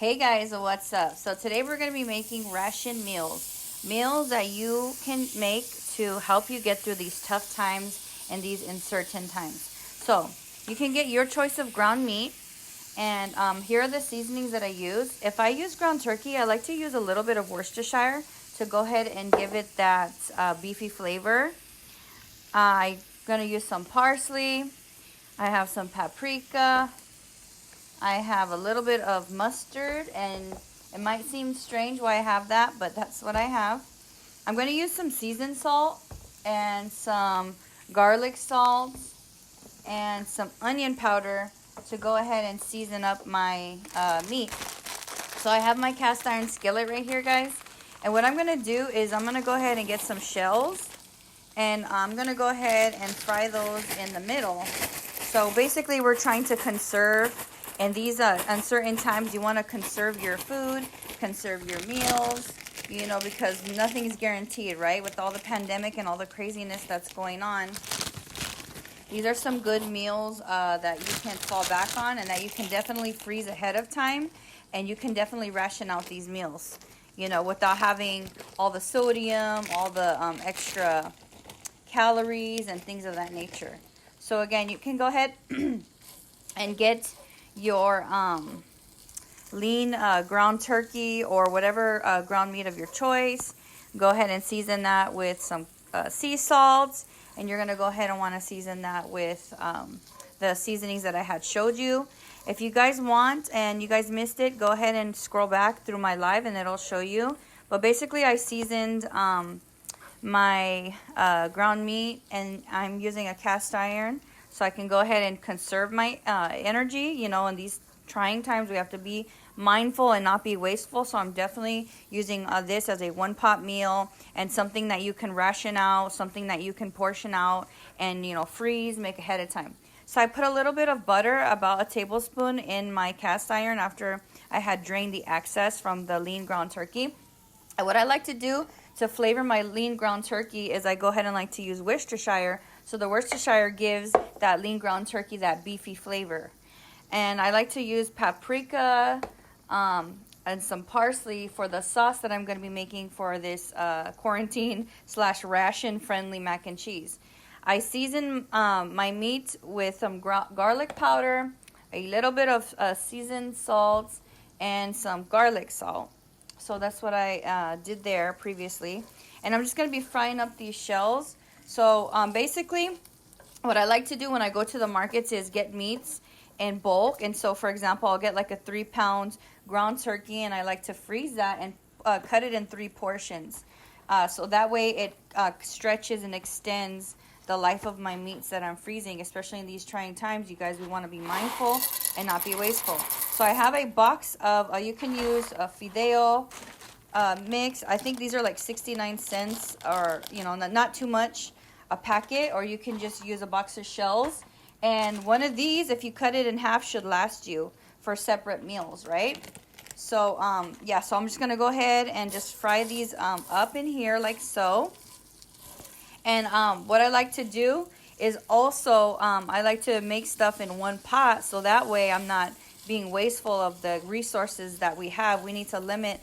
Hey guys, what's up? So today we're going to be making ration meals. Meals that you can make to help you get through these tough times and these uncertain times. So you can get your choice of ground meat. And here are the seasonings that I use. If I use ground turkey, I like to use a little bit of Worcestershire to go ahead and give it that beefy flavor. I'm going to use some parsley. I have some paprika. I have a little bit of mustard, and it might seem strange why I have that, but that's what I have. I'm going to use some seasoned salt and some garlic salt and some onion powder to go ahead and season up my meat. So I have my cast iron skillet right here, guys. And what I'm going to do is I'm going to go ahead and get some shells, and I'm going to go ahead and fry those in the middle. So basically we're trying to conserve. In these uncertain times, you want to conserve your food, conserve your meals, you know, because nothing is guaranteed, right? With all the pandemic and all the craziness that's going on. These are some good meals that you can fall back on and that you can definitely freeze ahead of time. And you can definitely ration out these meals, you know, without having all the sodium, all the extra calories and things of that nature. So again, you can go ahead and get your lean ground turkey or whatever ground meat of your choice. Go ahead and season that with some sea salt, and you're going to go ahead and want to season that with the seasonings that I had showed you. If you guys want and you guys missed it, go ahead and scroll back through my live and it'll show you. But basically I seasoned my ground meat, and I'm using a cast iron. So I can go ahead and conserve my energy. You know, in these trying times, we have to be mindful and not be wasteful. So I'm definitely using this as a one-pot meal and something that you can ration out, something that you can portion out and, you know, freeze, make ahead of time. So I put a little bit of butter, about a tablespoon, in my cast iron after I had drained the excess from the lean ground turkey. And what I like to do to flavor my lean ground turkey is I go ahead and like to use Worcestershire. So the Worcestershire gives that lean ground turkey that beefy flavor. And I like to use paprika and some parsley for the sauce that I'm going to be making for this quarantine/ration friendly mac and cheese. I season my meat with some garlic powder, a little bit of seasoned salt, and some garlic salt. So that's what I did there previously. And I'm just going to be frying up these shells. So basically, what I like to do when I go to the markets is get meats in bulk. And so, for example, I'll get like a 3-pound ground turkey, and I like to freeze that and cut it in 3 portions. So that way it stretches and extends the life of my meats that I'm freezing, especially in these trying times. You guys, we want to be mindful and not be wasteful. So I have a box of, you can use a fideo mix. I think these are like 69 cents, or, you know, not too much a packet, or you can just use a box of shells. And one of these, if you cut it in half, should last you for separate meals, right? So yeah, so I'm just gonna go ahead and just fry these up in here like so. And what I like to do is also I like to make stuff in one pot, so that way I'm not being wasteful of the resources that we have. We need to limit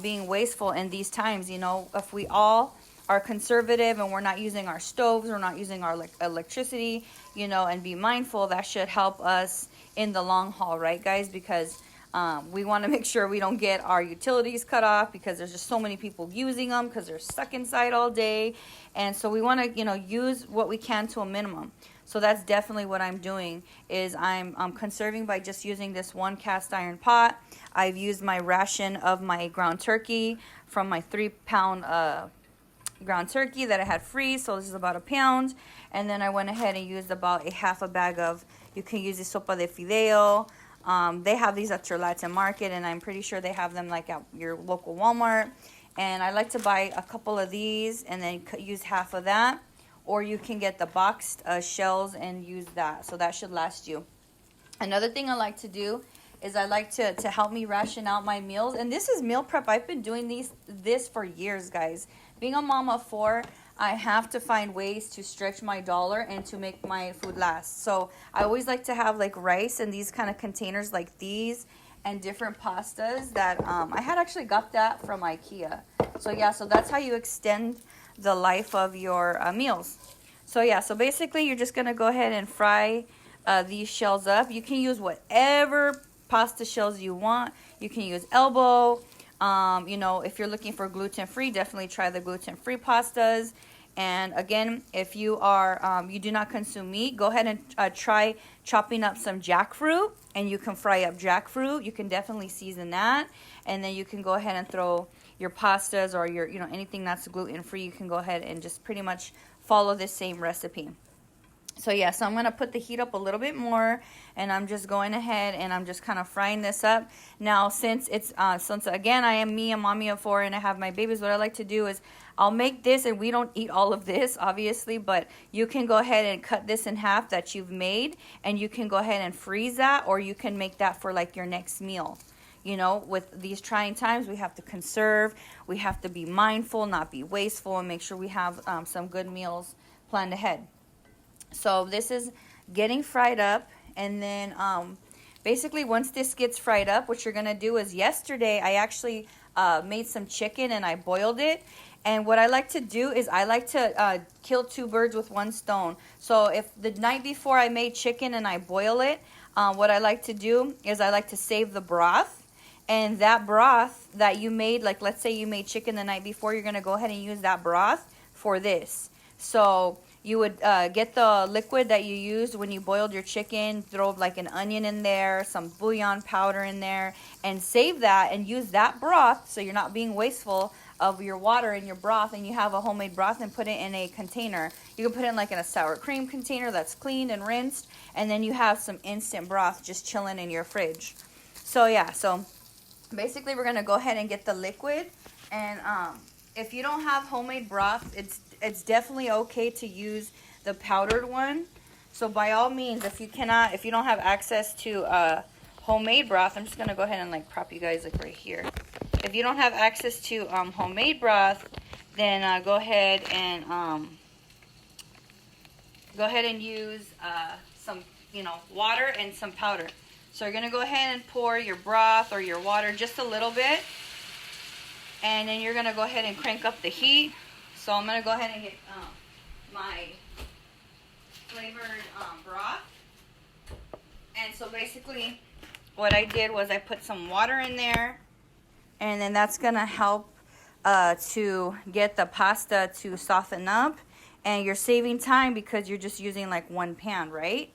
being wasteful in these times. You know, if we all are conservative and we're not using our stoves, we're not using our electricity, you know, and be mindful, that should help us in the long haul, right, guys? Because we want to make sure we don't get our utilities cut off, because there's just so many people using them because they're stuck inside all day. And so we want to, you know, use what we can to a minimum. So that's definitely what I'm doing, is I'm conserving by just using this one cast iron pot. I've used my ration of my ground turkey from my 3-pound ground turkey that I had free, so this is about 1 pound. And then I went ahead and used about a half a bag of, you can use the sopa de fideo. They have these at your Latin market, and I'm pretty sure they have them like at your local Walmart. And I like to buy a couple of these and then use half of that, or you can get the boxed shells and use that, so that should last you. Another thing I like to do is I like to help me ration out my meals, and this is meal prep. I've been doing this for years, guys. Being a mom of 4, I have to find ways to stretch my dollar and to make my food last. So I always like to have like rice in these kind of containers like these, and different pastas that I had actually got that from IKEA. So yeah, so that's how you extend the life of your meals. So yeah, so basically you're just going to go ahead and fry these shells up. You can use whatever pasta shells you want. You can use elbow. You know, if you're looking for gluten-free, definitely try the gluten-free pastas. And again, if you are you do not consume meat, go ahead and try chopping up some jackfruit, and you can fry up jackfruit. You can definitely season that, and then you can go ahead and throw your pastas or your, you know, anything that's gluten-free. You can go ahead and just pretty much follow this same recipe. So yeah, so I'm going to put the heat up a little bit more, and I'm just going ahead and I'm just kind of frying this up. Now, since it's, since again, I am a mommy of 4 and I have my babies, what I like to do is I'll make this, and we don't eat all of this, obviously, but you can go ahead and cut this in half that you've made, and you can go ahead and freeze that, or you can make that for like your next meal. You know, with these trying times, we have to conserve, we have to be mindful, not be wasteful, and make sure we have some good meals planned ahead. So this is getting fried up, and then basically once this gets fried up, what you're going to do is, yesterday I actually made some chicken and I boiled it. And what I like to do is I like to kill 2 birds with 1 stone. So if the night before I made chicken and I boil it, what I like to do is I like to save the broth. And that broth that you made, like let's say you made chicken the night before, you're going to go ahead and use that broth for this. So you would get the liquid that you used when you boiled your chicken, throw like an onion in there, some bouillon powder in there, and save that and use that broth, so you're not being wasteful of your water in your broth, and you have a homemade broth, and put it in a container. You can put it in like in a sour cream container that's cleaned and rinsed, and then you have some instant broth just chilling in your fridge. So yeah, so basically we're going to go ahead and get the liquid, and if you don't have homemade broth, it's definitely okay to use the powdered one. So by all means, if you don't have access to homemade broth, I'm just going to go ahead and like prop you guys like right here. If you don't have access to homemade broth, then go ahead and use some, you know, water and some powder. So you're going to go ahead and pour your broth or your water just a little bit, and then you're going to go ahead and crank up the heat. So I'm going to go ahead and get my flavored broth. And so basically what I did was I put some water in there, and then that's going to help to get the pasta to soften up, and you're saving time because you're just using like 1 pan, right?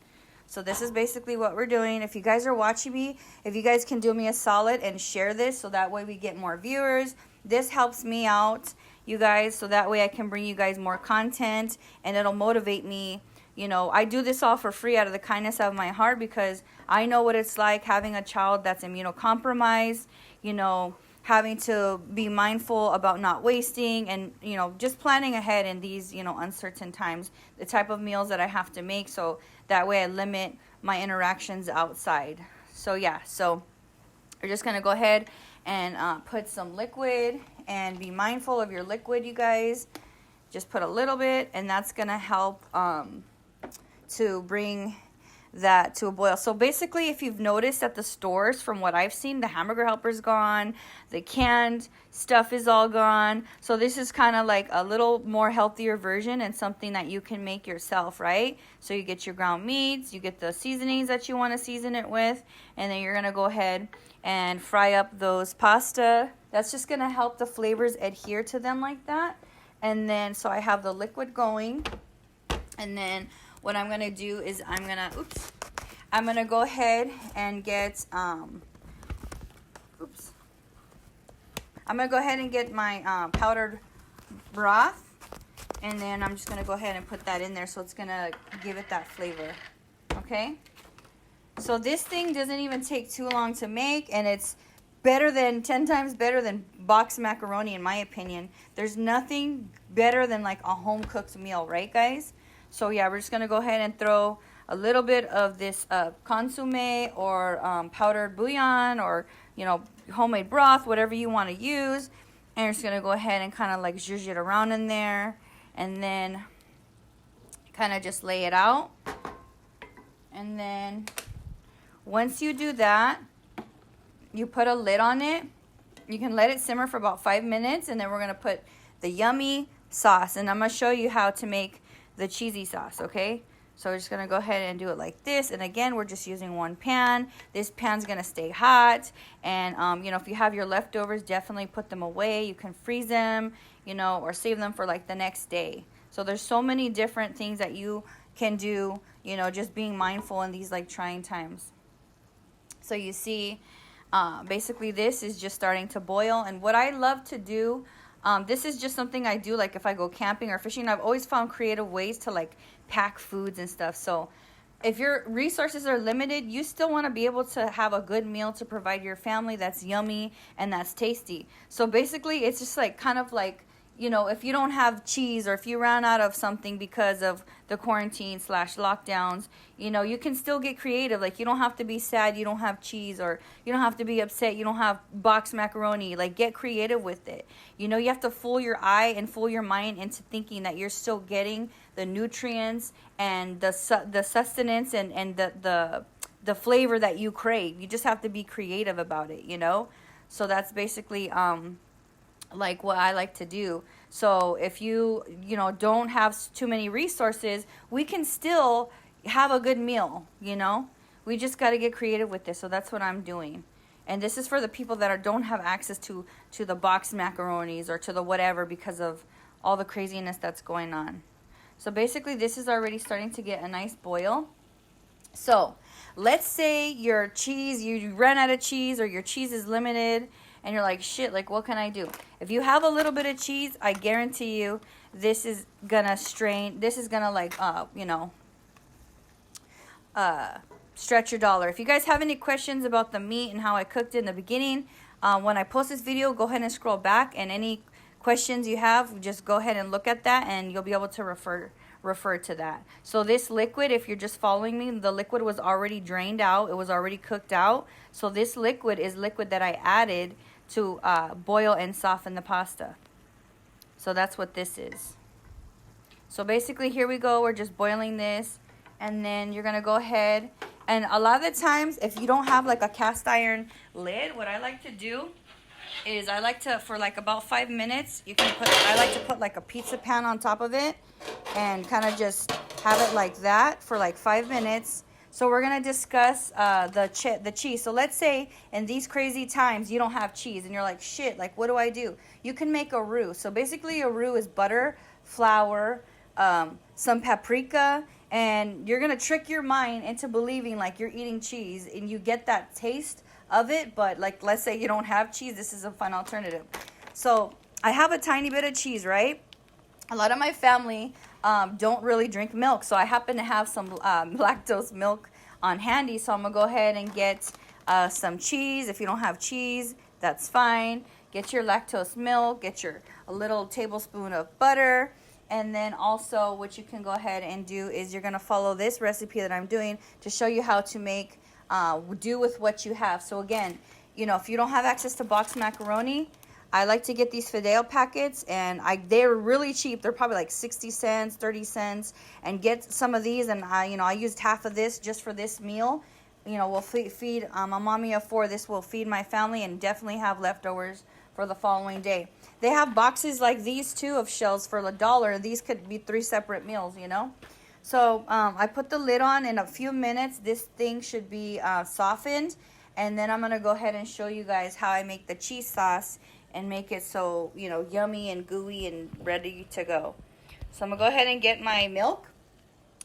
So this is basically what we're doing. If you guys are watching me, if you guys can do me a solid and share this, so that way we get more viewers. This helps me out, you guys, so that way I can bring you guys more content, and it'll motivate me. You know, I do this all for free out of the kindness of my heart, because I know what it's like having a child that's immunocompromised, you know, having to be mindful about not wasting, and, you know, just planning ahead in these, you know, uncertain times, the type of meals that I have to make, so that way I limit my interactions outside. So yeah, so we're just going to go ahead and put some liquid, and be mindful of your liquid, you guys. Just put a little bit, and that's going to help to bring that to a boil. So basically, if you've noticed at the stores, from what I've seen, the hamburger helper's gone, the canned stuff is all gone. So this is kind of like a little more healthier version, and something that you can make yourself, right? So you get your ground meats, you get the seasonings that you want to season it with, and then you're going to go ahead and fry up those pasta. That's just going to help the flavors adhere to them like that. And then, so I have the liquid going, and then what I'm going to do is I'm going to go ahead and get, I'm going to go ahead and get my powdered broth, and then I'm just going to go ahead and put that in there, so it's going to give it that flavor. Okay? So this thing doesn't even take too long to make, and it's better than 10 times better than boxed macaroni, in my opinion. There's nothing better than like a home cooked meal, right guys? So yeah, we're just gonna go ahead and throw a little bit of this consomme, or powdered bouillon, or, you know, homemade broth, whatever you want to use, and you're just gonna go ahead and kind of like zhuzh it around in there, and then kind of just lay it out. And then once you do that, you put a lid on it. You can let it simmer for about 5 minutes, and then we're going to put the yummy sauce. And I'm going to show you how to make the cheesy sauce, okay? So we're just going to go ahead and do it like this. And again, we're just using one pan. This pan's going to stay hot. And, you know, if you have your leftovers, definitely put them away. You can freeze them, you know, or save them for like the next day. So there's so many different things that you can do, you know, just being mindful in these like trying times. So you see, basically this is just starting to boil. And what I love to do, this is just something I do like if I go camping or fishing. I've always found creative ways to like pack foods and stuff. So if your resources are limited, you still want to be able to have a good meal to provide your family that's yummy and that's tasty. So basically it's just like kind of like, you know, if you don't have cheese or if you ran out of something because of the quarantine / lockdowns, you know, you can still get creative. Like, you don't have to be sad you don't have cheese, or you don't have to be upset you don't have boxed macaroni. Like, get creative with it. You know, you have to fool your eye and fool your mind into thinking that you're still getting the nutrients and the sustenance and the flavor that you crave. You just have to be creative about it, you know? So that's basically like what I like to do. So if you know, don't have too many resources, we can still have a good meal, you know? We just got to get creative with this. So that's what I'm doing. And this is for the people that don't have access to the boxed macaronis or to the whatever because of all the craziness that's going on. So basically this is already starting to get a nice boil. So let's say your cheese, you ran out of cheese, or your cheese is limited, and you're like, shit, like, what can I do? If you have a little bit of cheese, I guarantee you this is gonna strain. This is gonna, like, you know, stretch your dollar. If you guys have any questions about the meat and how I cooked it in the beginning, when I post this video, go ahead and scroll back. And any questions you have, just go ahead and look at that, and you'll be able to refer to that. So this liquid, if you're just following me, the liquid was already drained out. It was already cooked out. So this liquid is liquid that I added to boil and soften the pasta. So that's what this is. So basically here we go. We're just boiling this, and then you're gonna go ahead, and a lot of the times if you don't have like a cast iron lid, what I like to do is I like to, for like about 5 minutes, I like to put like a pizza pan on top of it and kind of just have it like that for like 5 minutes. So we're going to discuss the cheese. So let's say in these crazy times you don't have cheese and you're like, shit, like, what do I do? You can make a roux. So basically a roux is butter, flour, some paprika, and you're going to trick your mind into believing like you're eating cheese, and you get that taste of it. But like, let's say you don't have cheese, this is a fun alternative. So I have a tiny bit of cheese, right? A lot of my family don't really drink milk, so I happen to have some lactose milk on handy. So I'm gonna go ahead and get some cheese. If you don't have cheese, that's fine. Get your lactose milk, get a little tablespoon of butter, and then also what you can go ahead and do is you're gonna follow this recipe that I'm doing to show you how to make do with what you have. So again, you know, if you don't have access to boxed macaroni, I like to get these Fideo packets, and they're really cheap. They're probably like 60 cents, 30 cents, and get some of these. And I used half of this just for this meal. You know, we'll feed a mommy of 4. This will feed my family, and definitely have leftovers for the following day. They have boxes like these too of shells for $1. These could be 3 separate meals, you know. So I put the lid on. In a few minutes, this thing should be softened, and then I'm gonna go ahead and show you guys how I make the cheese sauce and make it so, you know, yummy and gooey and ready to go. So I'm gonna go ahead and get my milk.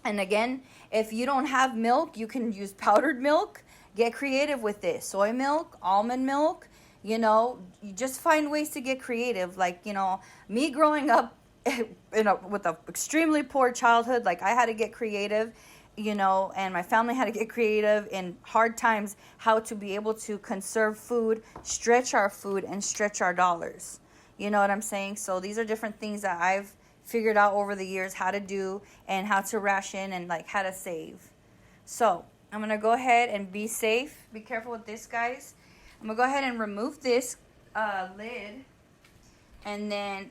And again, if you don't have milk, you can use powdered milk. Get creative with this. Soy milk, almond milk, you know, you just find ways to get creative. Like, you know, me growing up with an extremely poor childhood, like, I had to get creative, you know, and my family had to get creative in hard times, how to be able to conserve food, stretch our food, and stretch our dollars. You know what I'm saying? So these are different things that I've figured out over the years how to do, and how to ration, and like how to save. So I'm going to go ahead and be safe. Be careful with this, guys. I'm going to go ahead and remove this lid, and then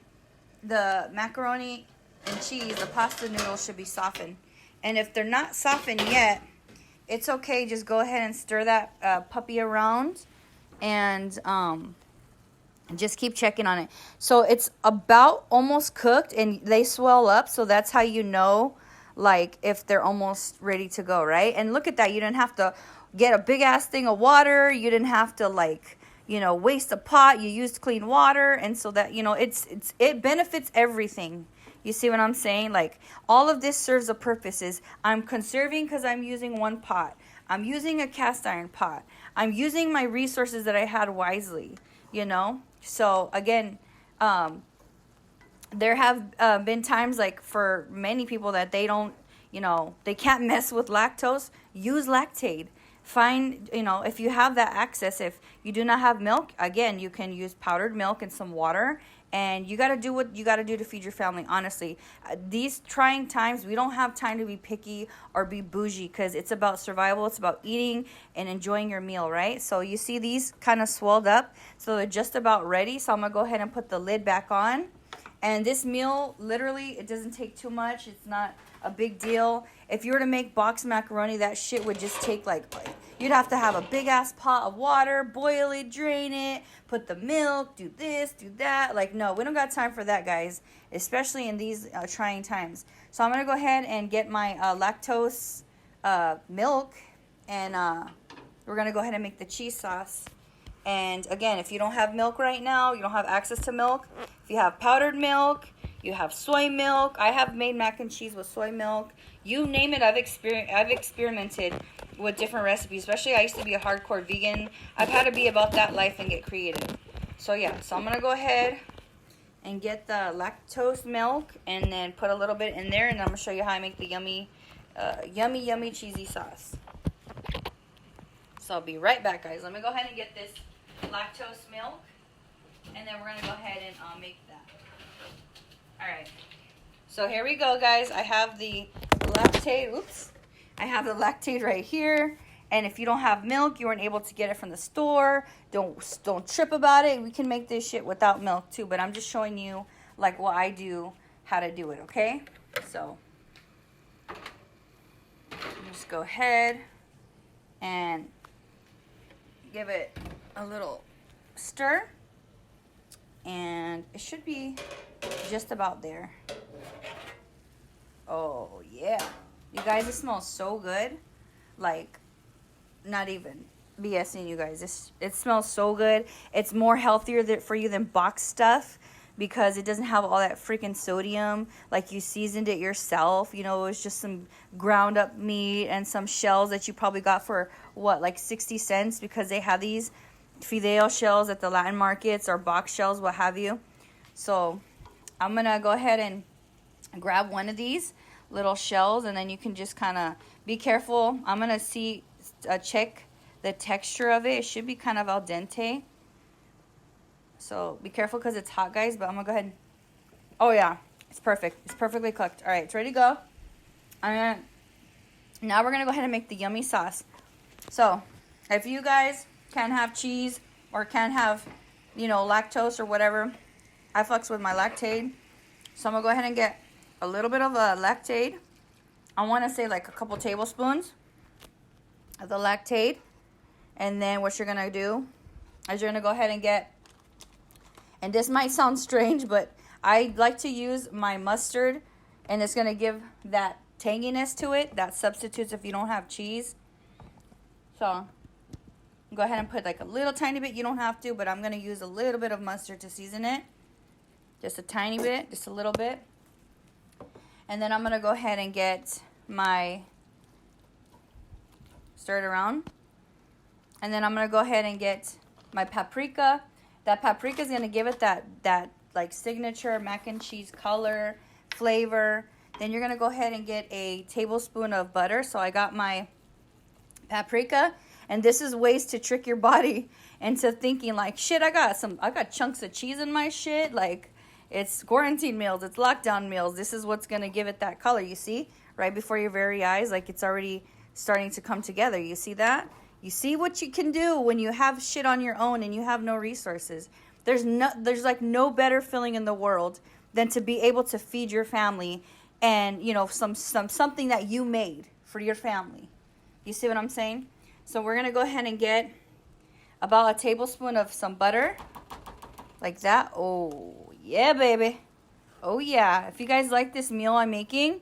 the macaroni and cheese, the pasta noodles, should be softened. And if they're not softened yet, it's okay. Just go ahead and stir that puppy around, and just keep checking on it. So it's about almost cooked, and they swell up, so that's how you know, like, if they're almost ready to go, right? And look at that. You didn't have to get a big ass thing of water. You didn't have to, like, you know, waste a pot. You used clean water, and so that, you know, it benefits everything. You see what I'm saying? Like, all of this serves a purpose. I'm conserving because I'm using one pot. I'm using a cast iron pot. I'm using my resources that I had wisely, you know? So, again, there have been times, like, for many people that they don't, you know, they can't mess with lactose. Use Lactaid. Find, you know, if you have that access, if you do not have milk, again, you can use powdered milk and some water. And you got to do what you got to do to feed your family, honestly. These trying times, we don't have time to be picky or be bougie, because it's about survival. It's about eating and enjoying your meal, right? So you see these kind of swelled up. So they're just about ready. So I'm going to go ahead and put the lid back on. And this meal, literally, it doesn't take too much. It's not a big deal. If you were to make boxed macaroni, that shit would just take, like you'd have to have a big-ass pot of water, boil it, drain it, put the milk, do this, do that. Like, no, we don't got time for that, guys, especially in these trying times. So I'm going to go ahead and get my lactose milk, and we're going to go ahead and make the cheese sauce. And again, if you don't have milk right now, you don't have access to milk, if you have powdered milk, you have soy milk. I have made mac and cheese with soy milk. You name it, I've experimented with different recipes. Especially, I used to be a hardcore vegan. I've had to be about that life and get creative. So yeah, so I'm going to go ahead and get the lactose milk and then put a little bit in there. And I'm going to show you how I make the yummy, yummy cheesy sauce. So I'll be right back, guys. Let me go ahead and get this lactose milk, and then we're going to go ahead and make that. Alright, so here we go, guys. I have the Lactaid, I have the Lactaid right here, and if you don't have milk, you weren't able to get it from the store, don't trip about it. We can make this shit without milk too, but I'm just showing you, like, what I do, how to do it, okay? So, just go ahead and give it a little stir, and it should be just about there. Oh yeah, you guys, it smells so good. Like, not even BSing, you guys. It smells so good. It's more healthier for you than boxed stuff, because it doesn't have all that freaking sodium. Like, you seasoned it yourself. You know, it was just some ground up meat and some shells that you probably got for what, like 60 cents, because they have these fideo shells at the Latin markets, or box shells, what have you. So I'm going to go ahead and grab one of these little shells, and then you can just kind of be careful. I'm going to check the texture of it. It should be kind of al dente. So be careful because it's hot, guys, but I'm going to go ahead. Oh, yeah. It's perfect. It's perfectly cooked. All right, it's ready to go. Now we're going to go ahead and make the yummy sauce. So if you guys can't have cheese or can't have, you know, lactose or whatever, I fucks with my Lactaid. So I'm going to go ahead and get a little bit of a Lactaid. I want to say like a couple tablespoons of the Lactaid. And then what you're going to do is you're going to go ahead and get, and this might sound strange, but I like to use my mustard, and it's going to give that tanginess to it that substitutes if you don't have cheese. So go ahead and put like a little tiny bit. You don't have to, but I'm going to use a little bit of mustard to season it. Just a tiny bit, just a little bit. And then I'm going to go ahead and get my, stir it around. And then I'm going to go ahead and get my paprika. That paprika is going to give it that like signature mac and cheese color, flavor. Then you're going to go ahead and get a tablespoon of butter. So I got my paprika. And this is ways to trick your body into thinking like, shit, I got chunks of cheese in my shit. Like, it's quarantine meals, it's lockdown meals. This is what's going to give it that color, you see? Right before your very eyes, like it's already starting to come together. You see that? You see what you can do when you have shit on your own and you have no resources. There's like no better feeling in the world than to be able to feed your family and, you know, something that you made for your family. You see what I'm saying? So we're going to go ahead and get about a tablespoon of some butter. Like that. Oh, yeah, baby. Oh, yeah. If you guys like this meal I'm making,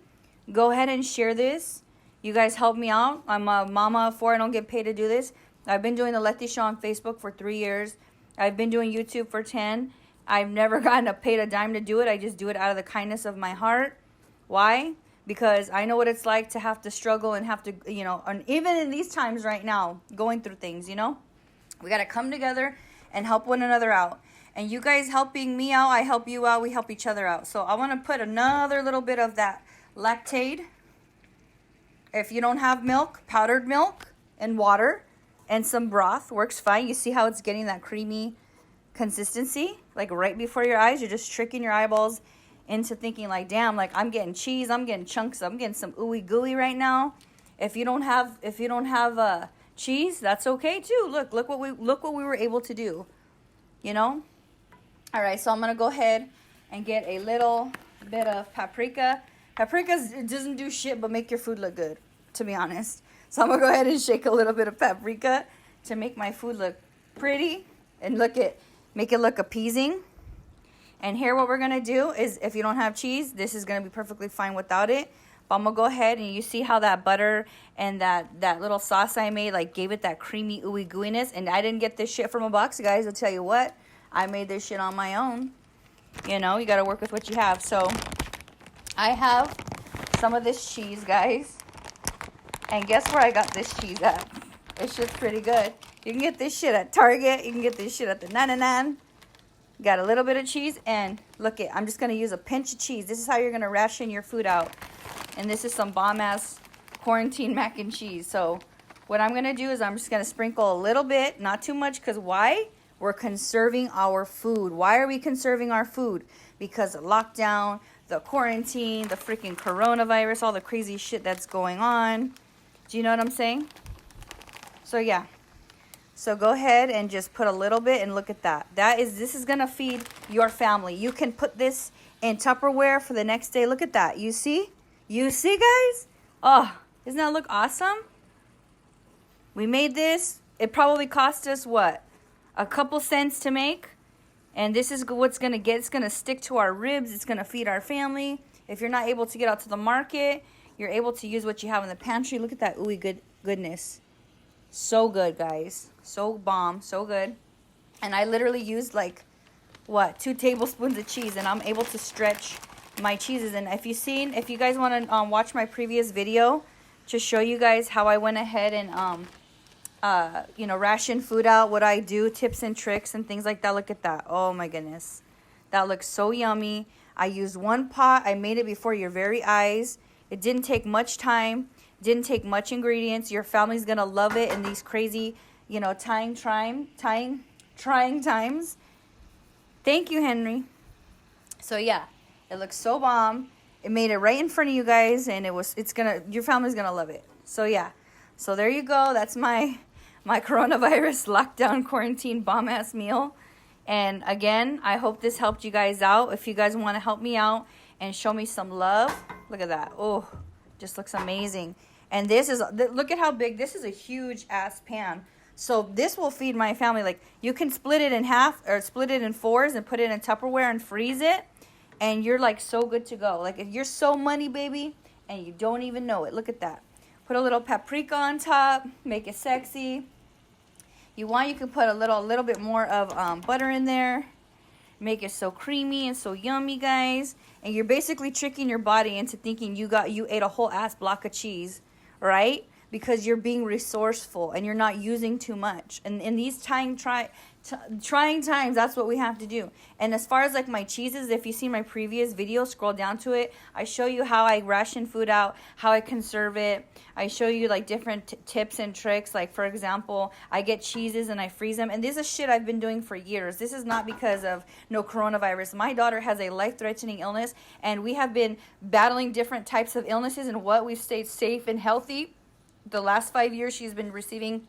go ahead and share this. You guys help me out. I'm a mama of 4. I don't get paid to do this. I've been doing the Letty Show on Facebook for 3 years. I've been doing YouTube for 10. I've never gotten paid a dime to do it. I just do it out of the kindness of my heart. Why? Because I know what it's like to have to struggle and have to, you know, and even in these times right now, going through things, you know, we got to come together and help one another out. And you guys helping me out, I help you out, we help each other out. So I want to put another little bit of that lactate. If you don't have milk, powdered milk and water and some broth works fine. You see how it's getting that creamy consistency, like right before your eyes. You're just tricking your eyeballs into thinking like, damn, like I'm getting cheese, I'm getting chunks, I'm getting some ooey gooey right now. If you don't have cheese, that's okay too. Look what we were able to do, you know. All right, so I'm gonna go ahead and get a little bit of paprika. Paprika doesn't do shit but make your food look good, to be honest. So I'm gonna go ahead and shake a little bit of paprika to make my food look pretty and make it look appeasing. And here what we're going to do is, if you don't have cheese, this is going to be perfectly fine without it. But I'm going to go ahead and you see how that butter and that little sauce I made, like, gave it that creamy, ooey gooiness. And I didn't get this shit from a box, guys. I'll tell you what. I made this shit on my own. You know, you got to work with what you have. So I have some of this cheese, guys. And guess where I got this cheese at? This shit's pretty good. You can get this shit at Target. You can get this shit at the 99. Got a little bit of cheese, and look it, I'm just going to use a pinch of cheese. This is how you're going to ration your food out. And this is some bomb-ass quarantine mac and cheese. So what I'm going to do is I'm just going to sprinkle a little bit, not too much, because why? We're conserving our food. Why are we conserving our food? Because the lockdown, the quarantine, the freaking coronavirus, all the crazy shit that's going on. Do you know what I'm saying? So yeah. So go ahead and just put a little bit, and look at that. This is going to feed your family. You can put this in Tupperware for the next day. Look at that. You see? You see, guys? Oh, doesn't that look awesome? We made this. It probably cost us, what? A couple cents to make. And this is what's going to get. It's going to stick to our ribs. It's going to feed our family. If you're not able to get out to the market, you're able to use what you have in the pantry. Look at that ooey goodness. So good, guys. So bomb. So good. And I literally used like, what, 2 tablespoons of cheese. And I'm able to stretch my cheeses. And if you guys want to watch my previous video to show you guys how I went ahead and, you know, ration food out, what I do, tips and tricks and things like that. Look at that. Oh, my goodness. That looks so yummy. I used 1 pot. I made it before your very eyes. It didn't take much time. Didn't take much ingredients. Your family's going to love it in these crazy, you know, trying times. Thank you, Henry. So, yeah, it looks so bomb. It made it right in front of you guys, and your family's going to love it. So, yeah. So, there you go. That's my coronavirus lockdown quarantine bomb-ass meal. And, again, I hope this helped you guys out. If you guys want to help me out and show me some love, look at that. Oh, just looks amazing. And look at how big, this is a huge ass pan. So this will feed my family. Like, you can split it in half or split it in 4s and put it in Tupperware and freeze it. And you're like so good to go. Like, you're so money, baby, and you don't even know it. Look at that. Put a little paprika on top, make it sexy. You can put a little bit more of butter in there. Make it so creamy and so yummy, guys. And you're basically tricking your body into thinking you ate a whole ass block of cheese. Right? Because you're being resourceful and you're not using too much. And in these trying times, that's what we have to do. And as far as like my cheeses, if you see my previous video, scroll down to it. I show you how I ration food out, how I conserve it. I show you like different tips and tricks. Like, for example, I get cheeses and I freeze them. And this is shit I've been doing for years. This is not because of no coronavirus. My daughter has a life-threatening illness, and we have been battling different types of illnesses, and we've stayed safe and healthy. The last 5 years, she's been receiving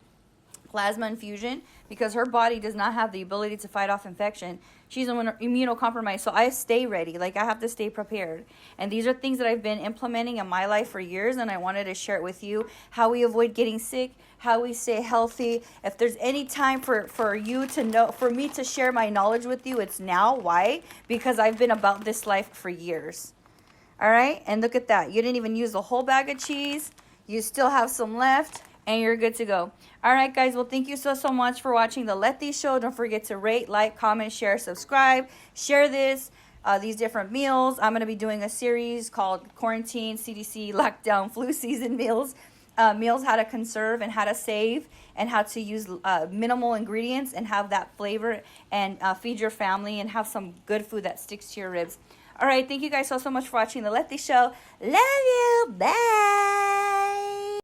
plasma infusion because her body does not have the ability to fight off infection. She's immunocompromised, so I stay ready. Like, I have to stay prepared. And these are things that I've been implementing in my life for years, and I wanted to share it with you, how we avoid getting sick, how we stay healthy. If there's any time for you to know, for me to share my knowledge with you, it's now. Why? Because I've been about this life for years. All right? And look at that. You didn't even use the whole bag of cheese. You still have some left, and you're good to go. All right, guys. Well, thank you so much for watching the Letty Show. Don't forget to rate, like, comment, share, subscribe. Share this, these different meals. I'm going to be doing a series called Quarantine, CDC, Lockdown, Flu Season Meals. Meals, how to conserve and how to save and how to use minimal ingredients and have that flavor and feed your family and have some good food that sticks to your ribs. All right. Thank you guys so much for watching the Letty Show. Love you. Bye.